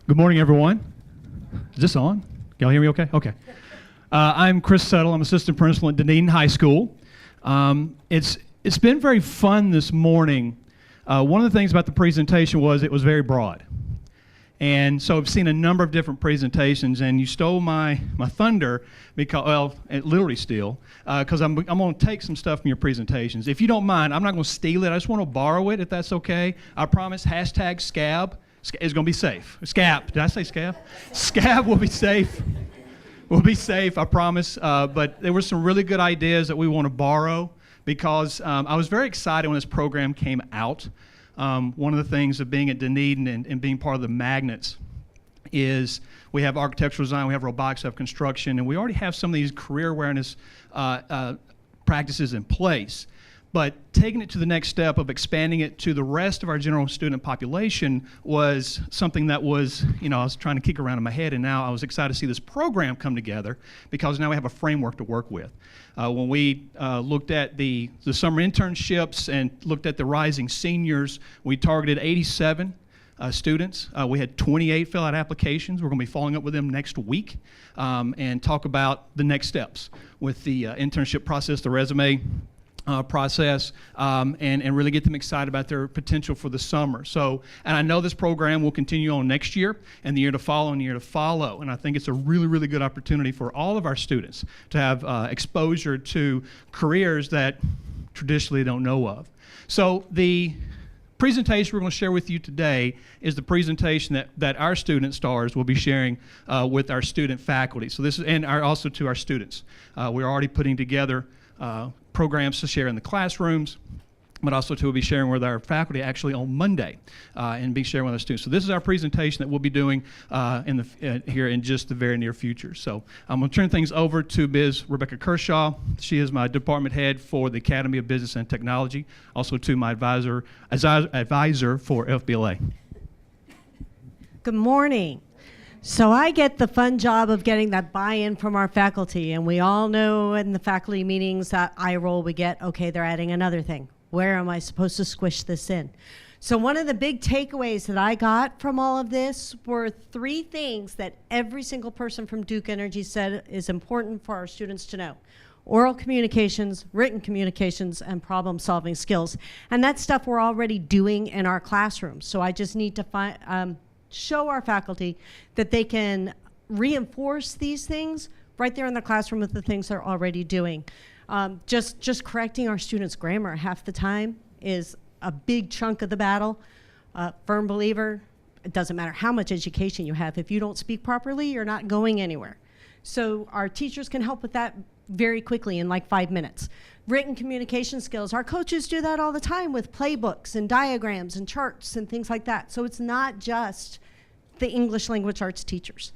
Good morning, everyone. Is this on? Y'all hear me okay? Okay. I'm Chris Settle. I'm assistant principal at Dunedin High School. It's been very fun this morning. One of the things about the presentation was it was very broad. And so I've seen a number of different presentations, and you stole my thunder because, well, it literally steal, because I'm going to take some stuff from your presentations. If you don't mind, I'm not going to steal it. I just want to borrow it, if that's okay. I promise, hashtag scab is going to be safe. Scab, did I say scab? Scab will be safe. We'll be safe, I promise. But there were some really good ideas that we want to borrow because I was very excited when this program came out. One of the things of being at Dunedin and being part of the magnets is we have architectural design, we have robotics, we have construction, and we already have some of these career awareness practices in place. But taking it to the next step of expanding it to the rest of our general student population was something that was, I was trying to kick around in my head, and now I was excited to see this program come together because now we have a framework to work with. When we looked at the summer internships and looked at the rising seniors, we targeted 87 students. We had 28 fill out applications. We're going to be following up with them next week and talk about the next steps with the internship process, the resume process, and really get them excited about their potential for the summer. So, and I know this program will continue on next year and the year to follow and the year to follow. And I think it's a really, really good opportunity for all of our students to have exposure to careers that traditionally don't know of. So the presentation we're going to share with you today is the presentation that our student stars will be sharing with our student faculty. So this is, and also to our students. We're already putting together programs to share in the classrooms, but also to be sharing with our faculty actually on Monday and be sharing with our students. So this is our presentation that we'll be doing here in just the very near future. So I'm going to turn things over to Ms. Rebecca Kershaw. She is my department head for the Academy of Business and Technology, also to my advisor for FBLA. Good morning. So I get the fun job of getting that buy-in from our faculty, and we all know in the faculty meetings that eye roll we get, okay, they're adding another thing. Where am I supposed to squish this in? So one of the big takeaways that I got from all of this were 3 things that every single person from Duke Energy said is important for our students to know. Oral communications, written communications, and problem-solving skills. And that's stuff we're already doing in our classrooms. So I just need to show our faculty that they can reinforce these things right there in the classroom with the things they're already doing. Just correcting our students' grammar half the time is a big chunk of the battle. Firm believer, it doesn't matter how much education you have. If you don't speak properly, you're not going anywhere. So our teachers can help with that very quickly in like 5 minutes. Written communication skills, our coaches do that all the time with playbooks and diagrams and charts and things like that. So it's not just the English language arts teachers.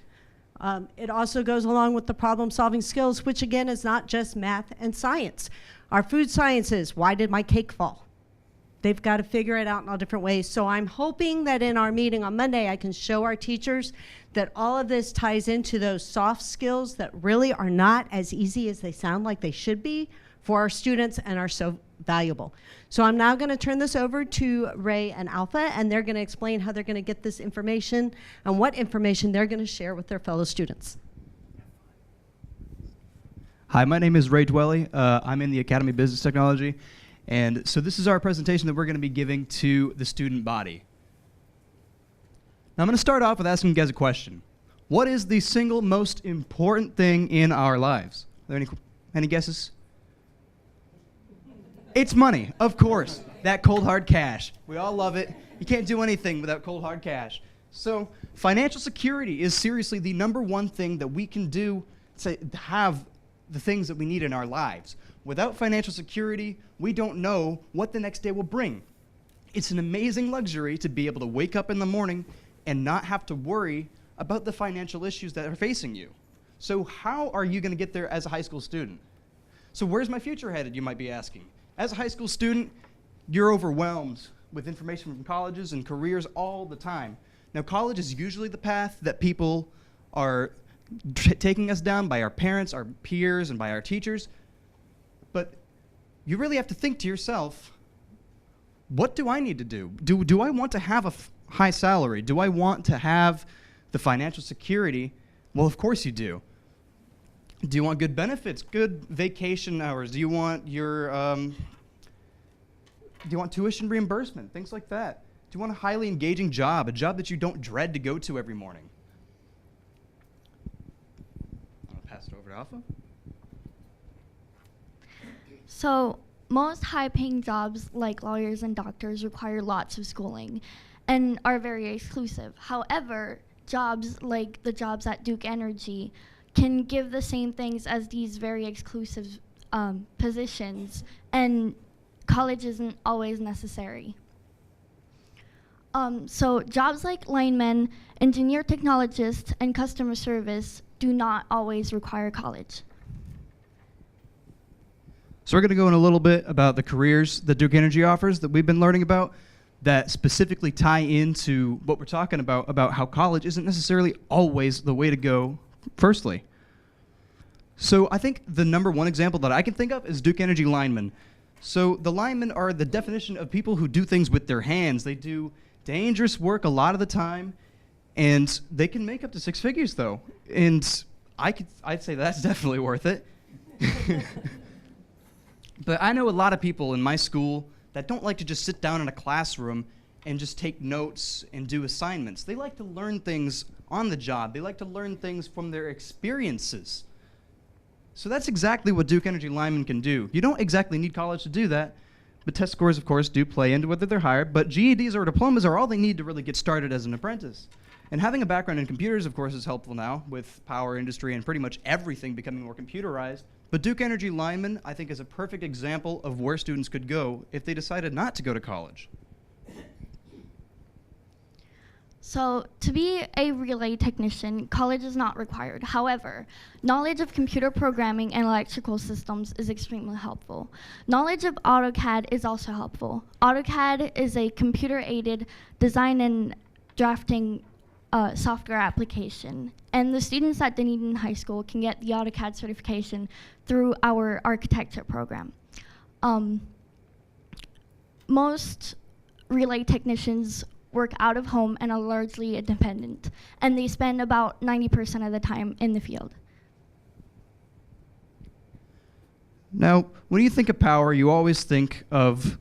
It also goes along with the problem-solving skills, which again is not just math and science. Our food sciences, why did my cake fall? They've got to figure it out in all different ways. So I'm hoping that in our meeting on Monday, I can show our teachers that all of this ties into those soft skills that really are not as easy as they sound like they should be for our students and are so valuable. So I'm now going to turn this over to Ray and Alpha, and they're going to explain how they're going to get this information and what information they're going to share with their fellow students. Hi, my name is Ray Dwelly. I'm in the Academy of Business Technology, and so this is our presentation that we're going to be giving to the student body. Now I'm going to start off with asking you guys a question. What is the single most important thing in our lives? Are there any guesses? It's money, of course. That cold hard cash. We all love it. You can't do anything without cold hard cash. So financial security is seriously the #1 thing that we can do to have the things that we need in our lives. Without financial security, we don't know what the next day will bring. It's an amazing luxury to be able to wake up in the morning and not have to worry about the financial issues that are facing you. So how are you going to get there as a high school student? So where's my future headed, you might be asking? As a high school student, you're overwhelmed with information from colleges and careers all the time. Now, college is usually the path that people are taking us down by our parents, our peers, and by our teachers. But you really have to think to yourself, what do I need to do? Do I want to have a high salary? Do I want to have the financial security, well, of course you do. Do you want good benefits, good vacation hours? Do you want tuition reimbursement, things like that? Do you want a highly engaging job, a job that you don't dread to go to every morning? I'll pass it over to Alpha. So most high-paying jobs like lawyers and doctors require lots of schooling and are very exclusive. However, jobs like the jobs at Duke Energy can give the same things as these very exclusive positions, and college isn't always necessary. So jobs like linemen, engineer technologists, and customer service do not always require college. So we're going to go in a little bit about the careers that Duke Energy offers that we've been learning about that specifically tie into what we're talking about how college isn't necessarily always the way to go firstly. So I think the number one example that I can think of is Duke Energy linemen. So the linemen are the definition of people who do things with their hands. They do dangerous work a lot of the time, and they can make up to 6 figures though. And I'd say that's definitely worth it. But I know a lot of people in my school that don't like to just sit down in a classroom and just take notes and do assignments. They like to learn things on the job. They like to learn things from their experiences. So that's exactly what Duke Energy linemen can do. You don't exactly need college to do that, but test scores, of course, do play into whether they're hired, but GEDs or diplomas are all they need to really get started as an apprentice. And having a background in computers, of course, is helpful now with power industry and pretty much everything becoming more computerized. But Duke Energy lineman, I think, is a perfect example of where students could go if they decided not to go to college. So to be a relay technician, college is not required. However, knowledge of computer programming and electrical systems is extremely helpful. Knowledge of AutoCAD is also helpful. AutoCAD is a computer-aided design and drafting software application. And the students at Dunedin High School can get the AutoCAD certification through our architecture program. Most relay technicians work out of home and are largely independent, and they spend about 90% of the time in the field. Now, when you think of power, you always think of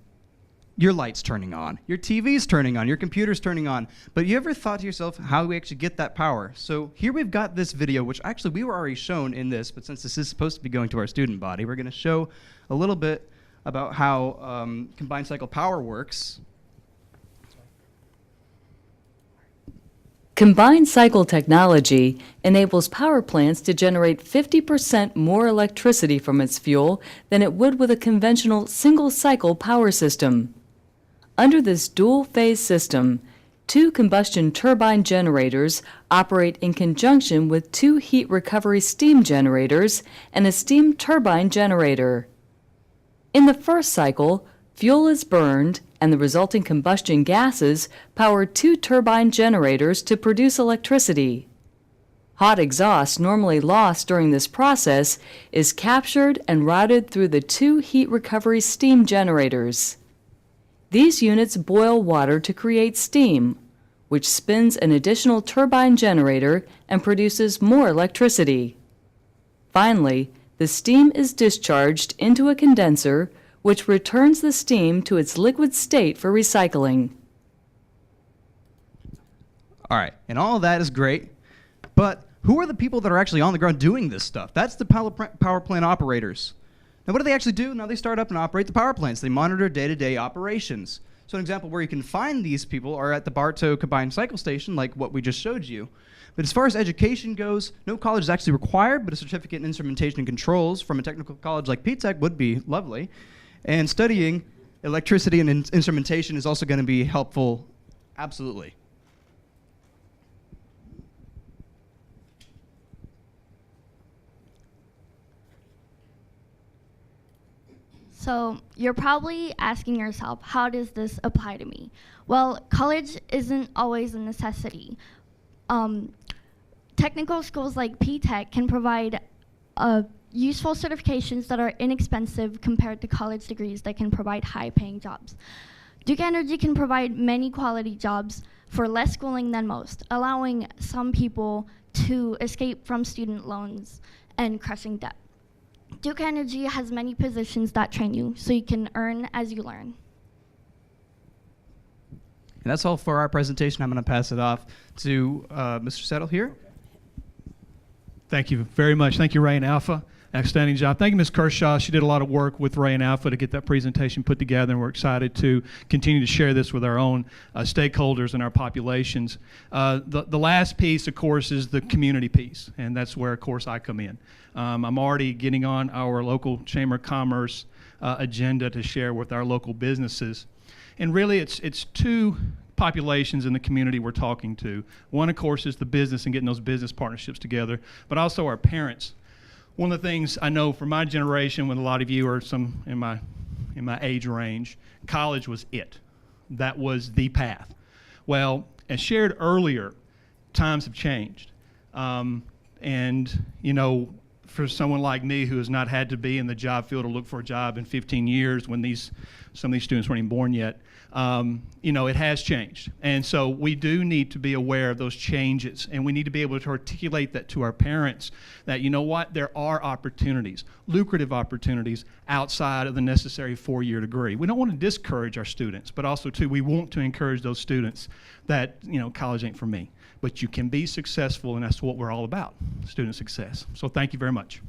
your lights turning on, your TV's turning on, your computer's turning on. But you ever thought to yourself how we actually get that power? So here we've got this video, which actually we were already shown in this, but since this is supposed to be going to our student body, we're going to show a little bit about how combined cycle power works. Combined cycle technology enables power plants to generate 50% more electricity from its fuel than it would with a conventional single-cycle power system. Under this dual-phase system, 2 combustion turbine generators operate in conjunction with 2 heat recovery steam generators and a steam turbine generator. In the first cycle, fuel is burned and the resulting combustion gases power 2 turbine generators to produce electricity. Hot exhaust normally lost during this process is captured and routed through the 2 heat recovery steam generators. These units boil water to create steam, which spins an additional turbine generator and produces more electricity. Finally, the steam is discharged into a condenser, which returns the steam to its liquid state for recycling. All right, and all of that is great, but who are the people that are actually on the ground doing this stuff? That's the power plant operators. Now, what do they actually do? Now, they start up and operate the power plants. They monitor day-to-day operations. So an example where you can find these people are at the Bartow Combined Cycle Station, like what we just showed you. But as far as education goes, no college is actually required, but a certificate in instrumentation and controls from a technical college like P-Tech would be lovely. And studying electricity and instrumentation is also going to be helpful, absolutely. So you're probably asking yourself, how does this apply to me? Well, college isn't always a necessity. Technical schools like P-Tech can provide useful certifications that are inexpensive compared to college degrees that can provide high-paying jobs. Duke Energy can provide many quality jobs, for less schooling than most, allowing some people to escape from student loans and crushing debt. Duke Energy has many positions that train you so you can earn as you learn. And that's all for our presentation. I'm going to pass it off to Mr. Settle here. Thank you very much. Thank you, Ray and Alpha. Outstanding job. Thank you, Ms. Kershaw. She did a lot of work with Ray and Alpha to get that presentation put together, and we're excited to continue to share this with our own stakeholders and our populations. The last piece, of course, is the community piece, and that's where, of course, I come in. I'm already getting on our local Chamber of Commerce agenda to share with our local businesses. And really, it's two populations in the community we're talking to. One, of course, is the business and getting those business partnerships together, but also our parents. One of the things I know from my generation, when a lot of you are some in my age range, college was it. That was the path. Well, as shared earlier, times have changed. And, you know, for someone like me who has not had to be in the job field or look for a job in 15 years when some of these students weren't even born yet, you know, it has changed. And so we do need to be aware of those changes, and we need to be able to articulate that to our parents that, you know what, there are opportunities, lucrative opportunities outside of the necessary 4-year degree. We don't want to discourage our students, but also, too, we want to encourage those students that, you know, college ain't for me. But you can be successful, and that's what we're all about, student success. So thank you very much.